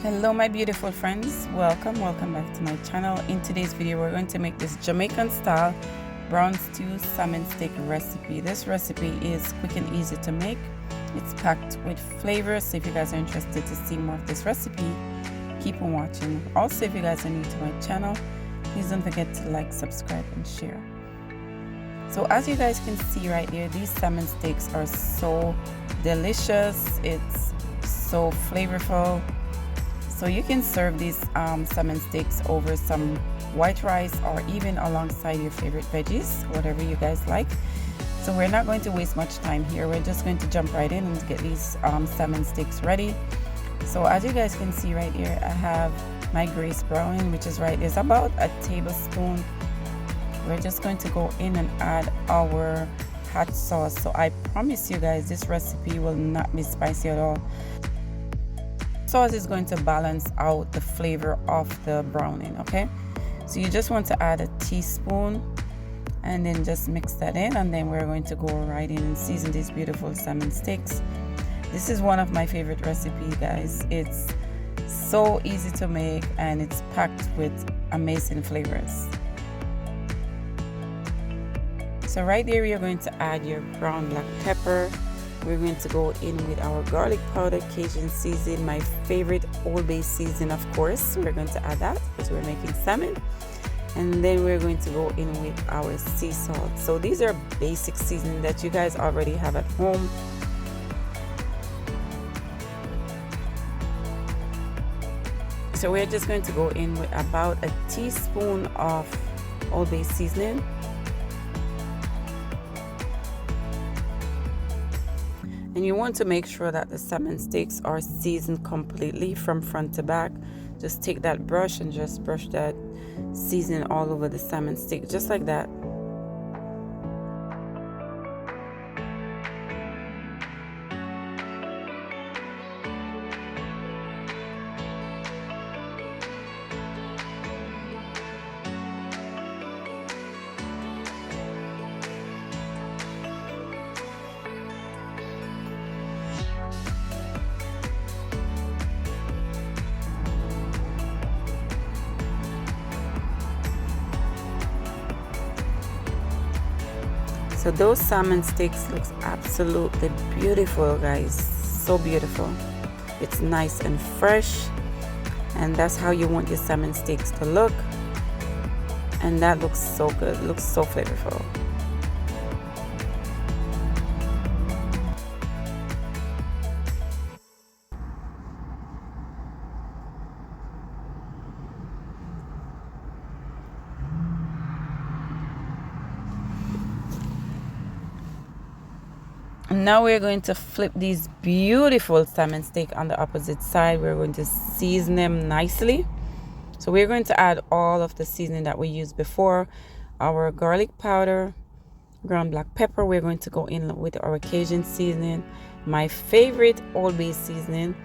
Hello my beautiful friends, welcome back to my channel. In today's video we're going to make this Jamaican style brown stew salmon steak recipe. This recipe is quick and easy to make. It's packed with flavor, so if you guys are interested to see more of this recipe, keep on watching. Also, if you guys are new to my channel, please don't forget to like, subscribe and share. So as you guys can see right here, these salmon steaks are so delicious. It's so flavorful. So you can serve these salmon steaks over some white rice or even alongside your favorite veggies, whatever you guys like. So we're not going to waste much time here. We're just going to jump right in and get these salmon steaks ready. So as you guys can see right here, I have my grease browning, which is right, is about a tablespoon. We're just going to go in and add our hot sauce. So I promise you guys, this recipe will not be spicy at all. Sauce is going to balance out the flavor of the browning. Okay, so you just want to add a teaspoon and then just mix that in, and then we're going to go right in and season these beautiful salmon steaks. This is one of my favorite recipes, guys. It's so easy to make and it's packed with amazing flavors. So right there you're going to add your ground black pepper. We're going to go in with our garlic powder, Cajun season, my favorite Old Bay season, of course. We're going to add that because we're making salmon. And then we're going to go in with our sea salt. So these are basic seasoning that you guys already have at home. So we're just going to go in with about a teaspoon of Old Bay seasoning. And you want to make sure that the salmon steaks are seasoned completely from front to back. Just take that brush and just brush that seasoning all over the salmon steak, just like that. So those salmon steaks looks absolutely beautiful, guys. So beautiful. It's nice and fresh, and that's how you want your salmon steaks to look. And that looks so good. It looks so flavorful. Now we're going to flip these beautiful salmon steak on the opposite side. We're going to season them nicely. So we're going to add all of the seasoning that we used before. Our garlic powder, ground black pepper. We're going to go in with our Cajun seasoning, my favorite Old Bay seasoning.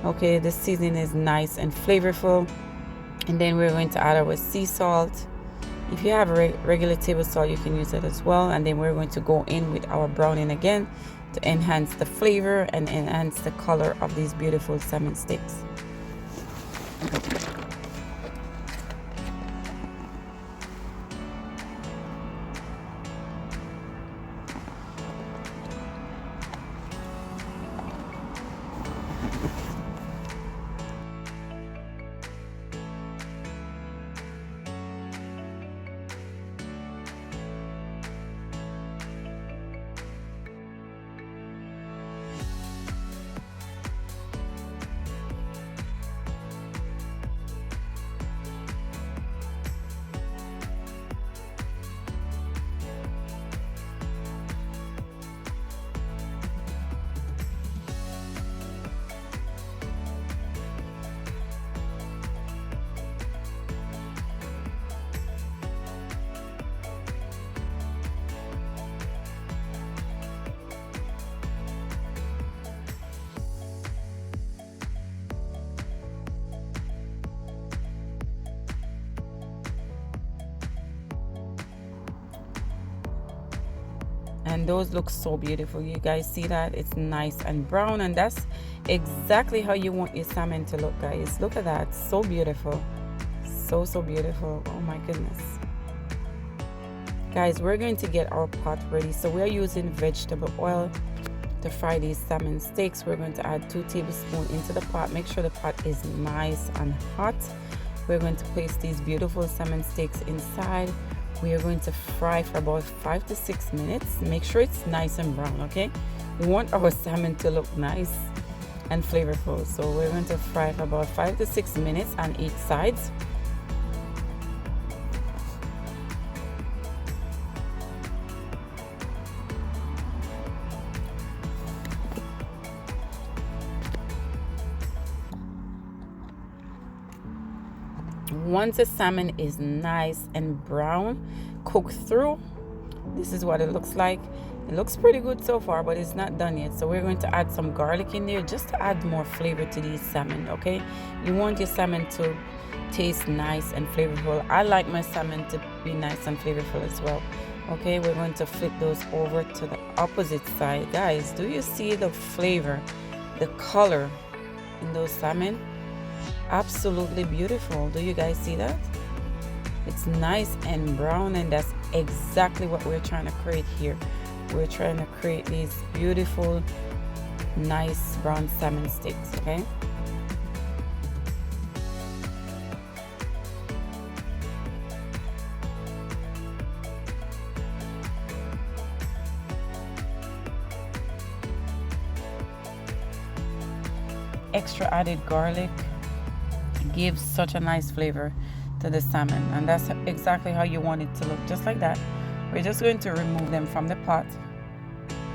Okay, this seasoning is nice and flavorful. And then we're going to add our sea salt. If you have a regular table salt, you can use it as well. And then we're going to go in with our browning again to enhance the flavor and enhance the color of these beautiful salmon steaks. and those look so beautiful. You guys see that? It's nice and brown, and that's exactly how you want your salmon to look, guys. Look at that, so beautiful, so beautiful. Oh my goodness, guys, we're going to get our pot ready. So we're using vegetable oil to fry these salmon steaks. We're going to add 2 tablespoons into the pot. Make sure the pot is nice and hot. We're going to place these beautiful salmon steaks inside. We are going to fry for about 5 to 6 minutes. Make sure it's nice and brown, okay? We want our salmon to look nice and flavorful. So we're going to fry for about 5 to 6 minutes on each side. Once the salmon is nice and brown, cooked through, this is what it looks like. It looks pretty good so far, but it's not done yet. So we're going to add some garlic in there just to add more flavor to these salmon, okay? You want your salmon to taste nice and flavorful. I like my salmon to be nice and flavorful as well. Okay, we're going to flip those over to the opposite side. Guys, do you see the flavor, the color in those salmon? Absolutely beautiful. Do you guys see that? It's nice and brown, and that's exactly what we're trying to create here. We're trying to create these beautiful, nice brown salmon steaks, okay? Extra added garlic gives such a nice flavor to the salmon, and that's exactly how you want it to look, just like that. We're just going to remove them from the pot,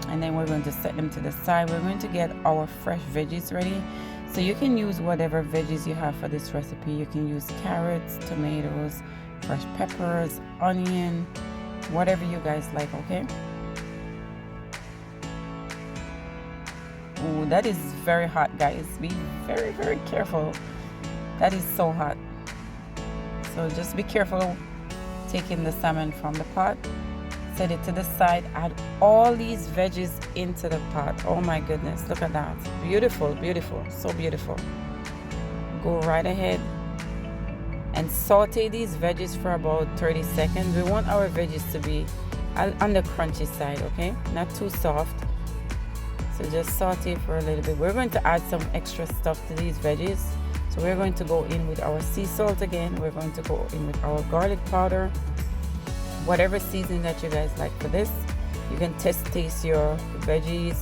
and then we're going to set them to the side. We're going to get our fresh veggies ready. So you can use whatever veggies you have for this recipe. You can use carrots, tomatoes, fresh peppers, onion, whatever you guys like, okay? Oh, that is very hot, guys. Be very careful. That is so hot. So just be careful taking the salmon from the pot. Set it to the side. Add all these veggies into the pot. Oh my goodness, look at that. Beautiful, beautiful, so beautiful. Go right ahead and saute these veggies for about 30 seconds. We want our veggies to be on the crunchy side, okay? Not too soft. So just saute for a little bit. We're going to add some extra stuff to these veggies. So we're going to go in with our sea salt again. We're going to go in with our garlic powder. Whatever seasoning that you guys like for this. You can taste your veggies.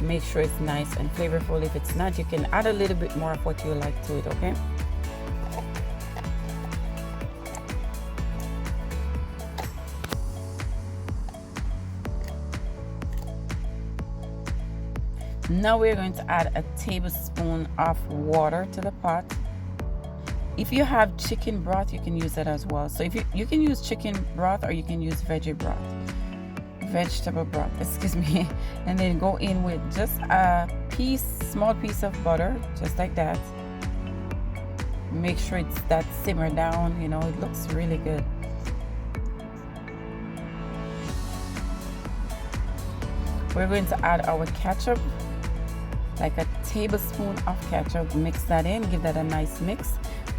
Make sure it's nice and flavorful. If it's not, you can add a little bit more of what you like to it, okay? Now we're going to add a tablespoon of water to the pot. If you have chicken broth, you can use that as well. So if you can use chicken broth, or you can use vegetable broth, excuse me. And then go in with just a small piece of butter, just like that. Make sure it's that simmer down, you know, it looks really good. We're going to add our ketchup, like a tablespoon of ketchup. Mix that in, give that a nice mix.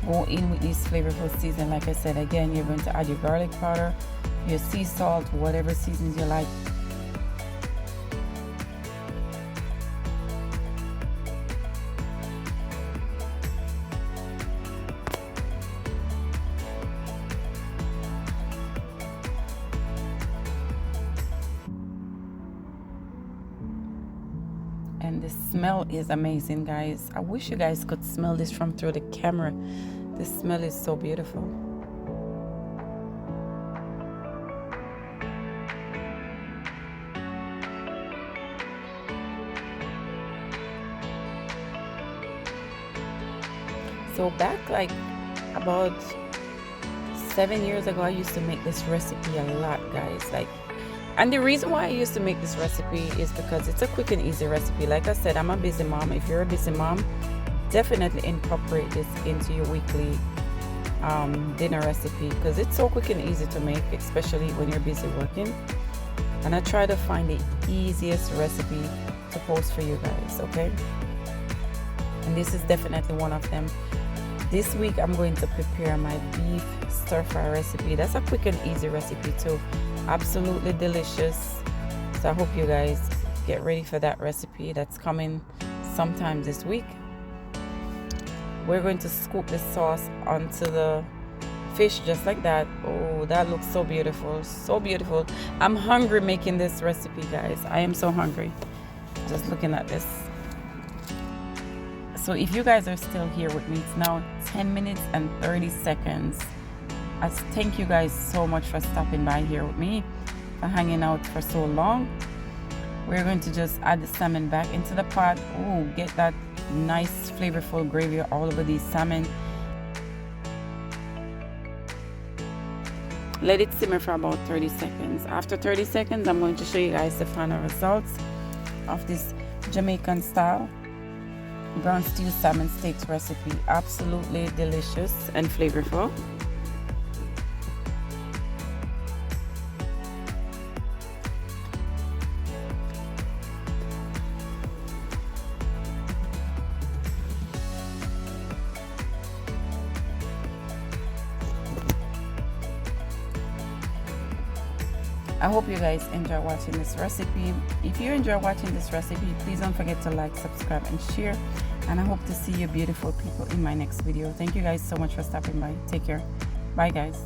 Go in with these flavorful seasoning. Like I said, again, you're going to add your garlic powder, your sea salt, whatever seasons you like. And the smell is amazing, guys. I wish you guys could smell this from through the camera. The smell is so beautiful. So back like about 7 years ago, I used to make this recipe a lot, guys. And the reason why I used to make this recipe is because it's a quick and easy recipe. Like I said, I'm a busy mom. If you're a busy mom, definitely incorporate this into your weekly dinner recipe, because it's so quick and easy to make, especially when you're busy working. and I try to find the easiest recipe to post for you guys, okay? And this is definitely one of them. This week I'm going to prepare my beef stir fry recipe. That's a quick and easy recipe too. Absolutely delicious. So I hope you guys get ready for that recipe. That's coming sometime this week. We're going to scoop the sauce onto the fish just like that. Oh, that looks so beautiful, so beautiful. I'm hungry making this recipe, guys. I am so hungry just looking at this. So if you guys are still here with me, it's now 10 minutes and 30 seconds. I thank you guys so much for stopping by here with me, for hanging out for so long. We're going to just add the salmon back into the pot. Oh, get that nice flavorful gravy all over these salmon. Let it simmer for about 30 seconds. After 30 seconds, I'm going to show you guys the final results of this Jamaican style brown stew salmon steaks recipe. Absolutely delicious and flavorful. I hope you guys enjoy watching this recipe. If you enjoy watching this recipe, please don't forget to like, subscribe, and share. And I hope to see you beautiful people in my next video. Thank you guys so much for stopping by. Take care. Bye, guys.